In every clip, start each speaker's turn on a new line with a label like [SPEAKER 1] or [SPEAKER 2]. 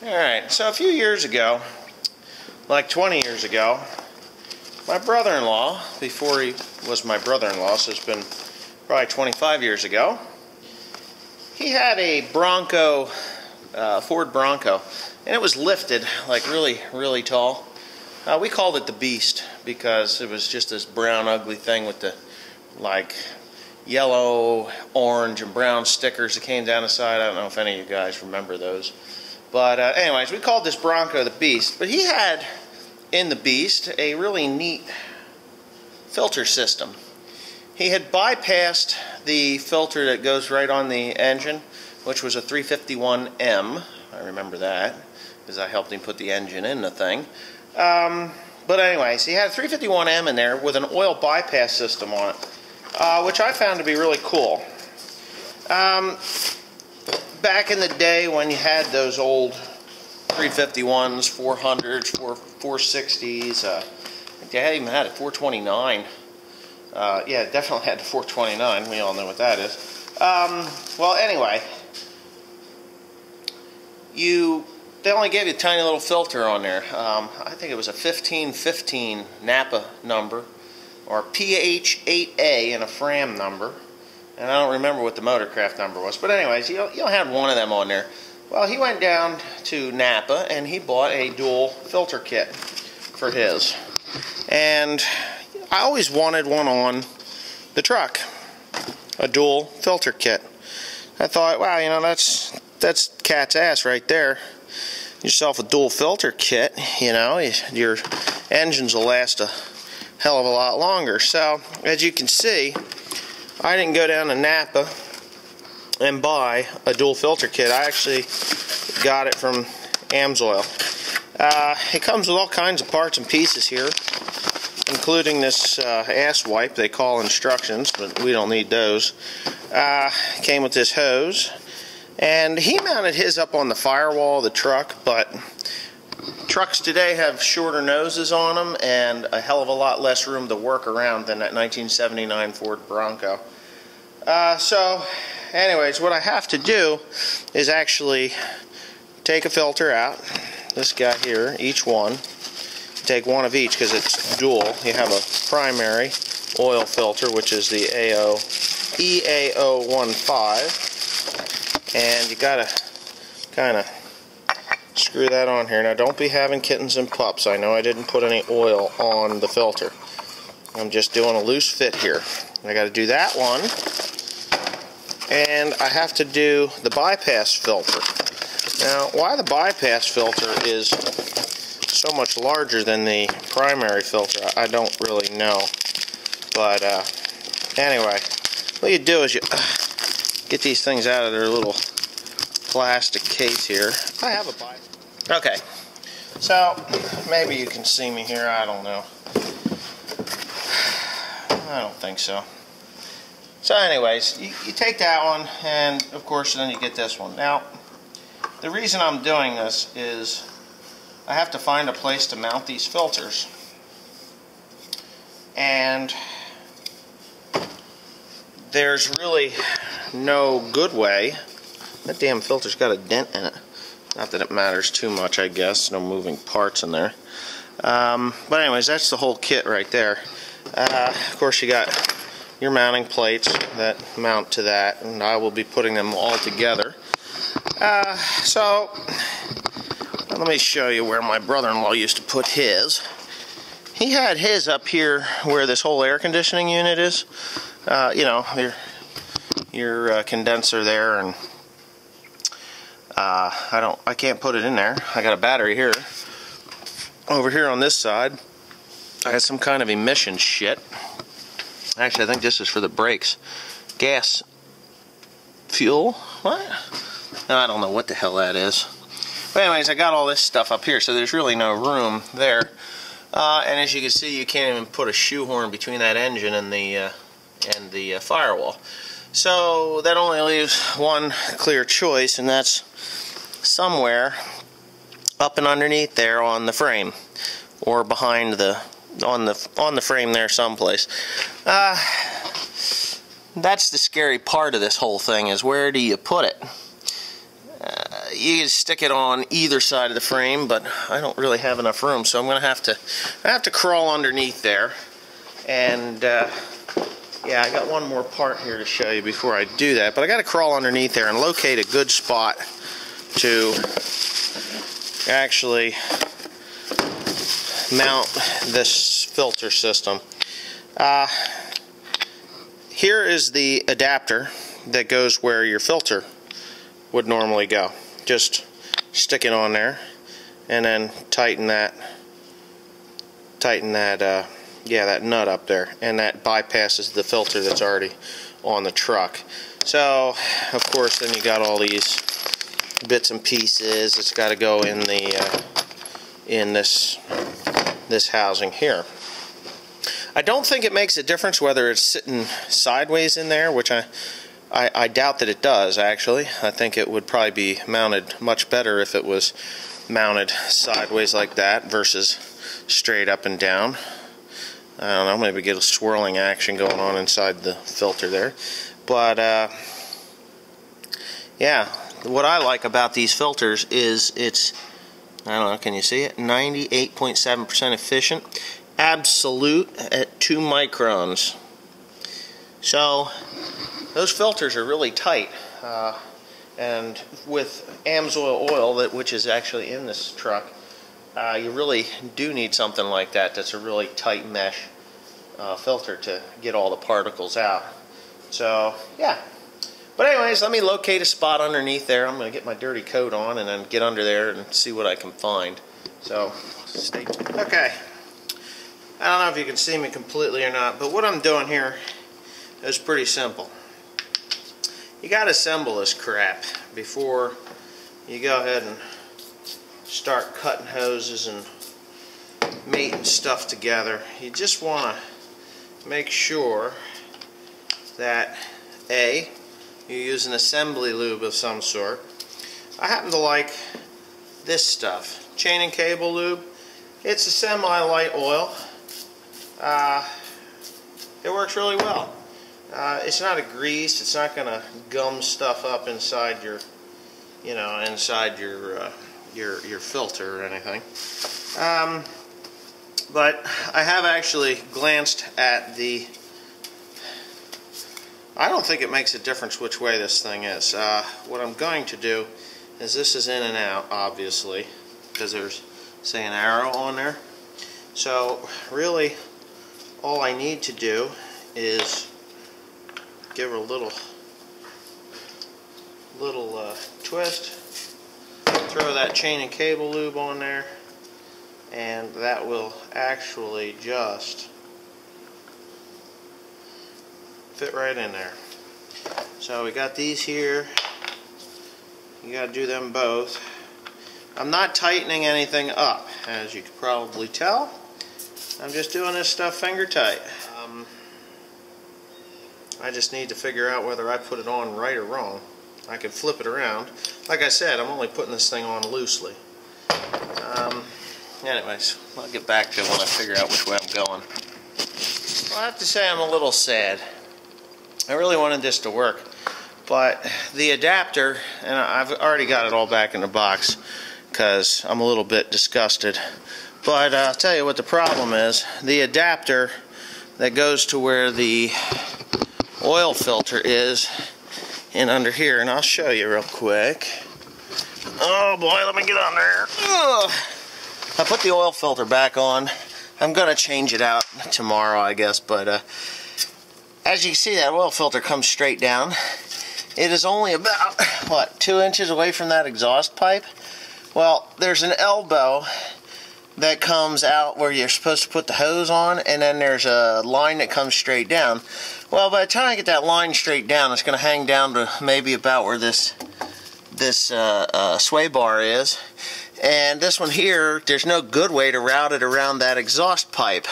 [SPEAKER 1] Alright, so a few years ago, like 20 years ago, my brother-in-law, before he was my brother-in-law, so it's been probably 25 years ago, he had a Bronco, Ford Bronco, and it was lifted like really tall. We called it the Beast because it was just this brown ugly thing with the like yellow, orange, and brown stickers that came down the side. I don't know if any of you guys remember those. But anyways, we called this Bronco the Beast. But he had, in the Beast, a really neat filter system. He had bypassed the filter that goes right on the engine, which was a 351M. I remember that, because I helped him put the engine in the thing. But anyways, he had a 351M in there with an oil bypass system on it, which I found to be really cool. Back in the day when you had those old 351s, 400s, 460s, I think they even had a 429. Yeah, definitely had the 429. We all know what that is. Well, anyway, they only gave you a tiny little filter on there. I think it was a 1515 Napa number, or PH8A and a Fram number. And I don't remember what the Motorcraft number was. But anyways, you'll have one of them on there. Well, he went down to Napa and he bought a Duel filter kit for his. And I always wanted one on the truck, a Duel filter kit. I thought, wow, you know, that's cat's ass right there. Yourself a Duel filter kit, you know, your engines will last a hell of a lot longer. So, as you can see, I didn't go down to Napa and buy a Duel filter kit. I actually got it from Amsoil. It comes with all kinds of parts and pieces here, including this ass wipe they call instructions, but we don't need those. Came with this hose, and he mounted his up on the firewall of the truck, but trucks today have shorter noses on them and a hell of a lot less room to work around than that 1979 Ford Bronco. So, anyways, what I have to do is actually take a filter out. This guy here, each one. Take one of each because it's dual. You have a primary oil filter, which is the EAO15, and you gotta kind of screw that on here. Now, don't be having kittens and pups. I know I didn't put any oil on the filter. I'm just doing a loose fit here. I got to do that one, and I have to do the bypass filter. Now, why the bypass filter is so much larger than the primary filter, I don't really know. But anyway, what you do is you get these things out of their little plastic case here. I have a bypass. Okay, so maybe you can see me here. I don't know. I don't think so. So anyways, you take that one, and of course then you get this one. Now, the reason I'm doing this is I have to find a place to mount these filters, and there's really no good way. That damn filter's got a dent in it. Not that it matters too much, I guess. No moving parts in there. But anyways, that's the whole kit right there. Of course, you got your mounting plates that mount to that, and I will be putting them all together. So, let me show you where my brother-in-law used to put his. He had his up here where this whole air conditioning unit is. You know, your condenser there, and I can't put it in there. I got a battery here. Over here on this side, I had some kind of emission shit. Actually, I think this is for the brakes. Gas fuel? What? I don't know what the hell that is. But anyways, I got all this stuff up here, so there's really no room there. And as you can see, you can't even put a shoehorn between that engine and the firewall. So that only leaves one clear choice, and that's somewhere up and underneath there on the frame, or behind the on the frame there someplace. That's the scary part of this whole thing, is where do you put it? you can stick it on either side of the frame, but I don't really have enough room, so I'm going to have to crawl underneath there. And yeah, I got one more part here to show you before I do that, but I got to crawl underneath there and locate a good spot to actually mount this filter system. Here is the adapter that goes where your filter would normally go. Just stick it on there and then tighten that yeah, that nut up there, and that bypasses the filter that's already on the truck. So of course then you got all these bits and pieces. It's got to go in the in this housing here. I don't think it makes a difference whether it's sitting sideways in there, which I doubt that it does, actually. I think it would probably be mounted much better if it was mounted sideways like that versus straight up and down. I don't know, maybe get a swirling action going on inside the filter there. But yeah, what I like about these filters is it's, I don't know, can you see it? 98.7% efficient. Absolute at 2 microns. So those filters are really tight. And with AMSOIL oil, which is actually in this truck, you really do need something like that that's a really tight mesh filter to get all the particles out. So yeah. But anyways, let me locate a spot underneath there. I'm going to get my dirty coat on and then get under there and see what I can find. So stay tuned. Okay. I don't know if you can see me completely or not, but what I'm doing here is pretty simple. You got to assemble this crap before you go ahead and start cutting hoses and mating stuff together. You just want to make sure that A, you use an assembly lube of some sort. I happen to like this stuff, chain and cable lube. It's a semi-light oil. It works really well. It's not a grease. It's not going to gum stuff up inside your, you know, inside your filter or anything. But I have actually glanced at the. I don't think it makes a difference which way this thing is. What I'm going to do is, this is in and out, obviously, because there's, say, an arrow on there. So really, all I need to do is give her a little twist, throw that chain and cable lube on there, and that will actually just fit right in there. So we got these here. You got to do them both. I'm not tightening anything up, as you could probably tell. I'm just doing this stuff finger tight. I just need to figure out whether I put it on right or wrong. I can flip it around. Like I said, I'm only putting this thing on loosely. Anyways, I'll get back to it when I figure out which way I'm going. Well, I have to say I'm a little sad. I really wanted this to work, but the adapter, and I've already got it all back in the box because I'm a little bit disgusted. But I'll tell you what the problem is. The adapter that goes to where the oil filter is in under here, and I'll show you real quick. Oh boy, let me get on there. Ugh. I put the oil filter back on. I'm gonna change it out tomorrow, I guess, but as you can see, that oil filter comes straight down. It is only about, what, 2 inches away from that exhaust pipe. Well, there's an elbow that comes out where you're supposed to put the hose on, and then there's a line that comes straight down. Well, by the time I get that line straight down, it's going to hang down to maybe about where this sway bar is. And this one here, there's no good way to route it around that exhaust pipe.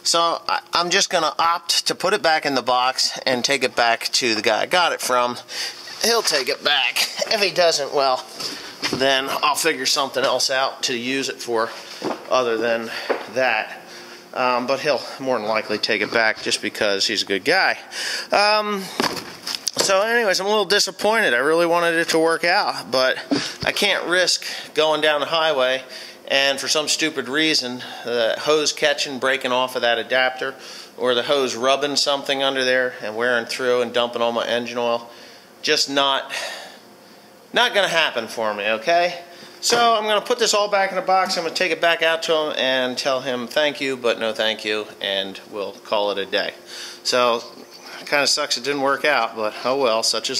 [SPEAKER 1] So I'm just going to opt to put it back in the box and take it back to the guy I got it from. He'll take it back. If he doesn't, well, then I'll figure something else out to use it for other than that. But he'll more than likely take it back just because he's a good guy. So anyways, I'm a little disappointed. I really wanted it to work out, but I can't risk going down the highway and for some stupid reason the hose catching, breaking off of that adapter, or the hose rubbing something under there and wearing through and dumping all my engine oil. Just not going to happen for me, okay? So I'm going to put this all back in the box. I'm going to take it back out to him and tell him thank you, but no thank you, and we'll call it a day. So it kind of sucks it didn't work out, but oh well, such is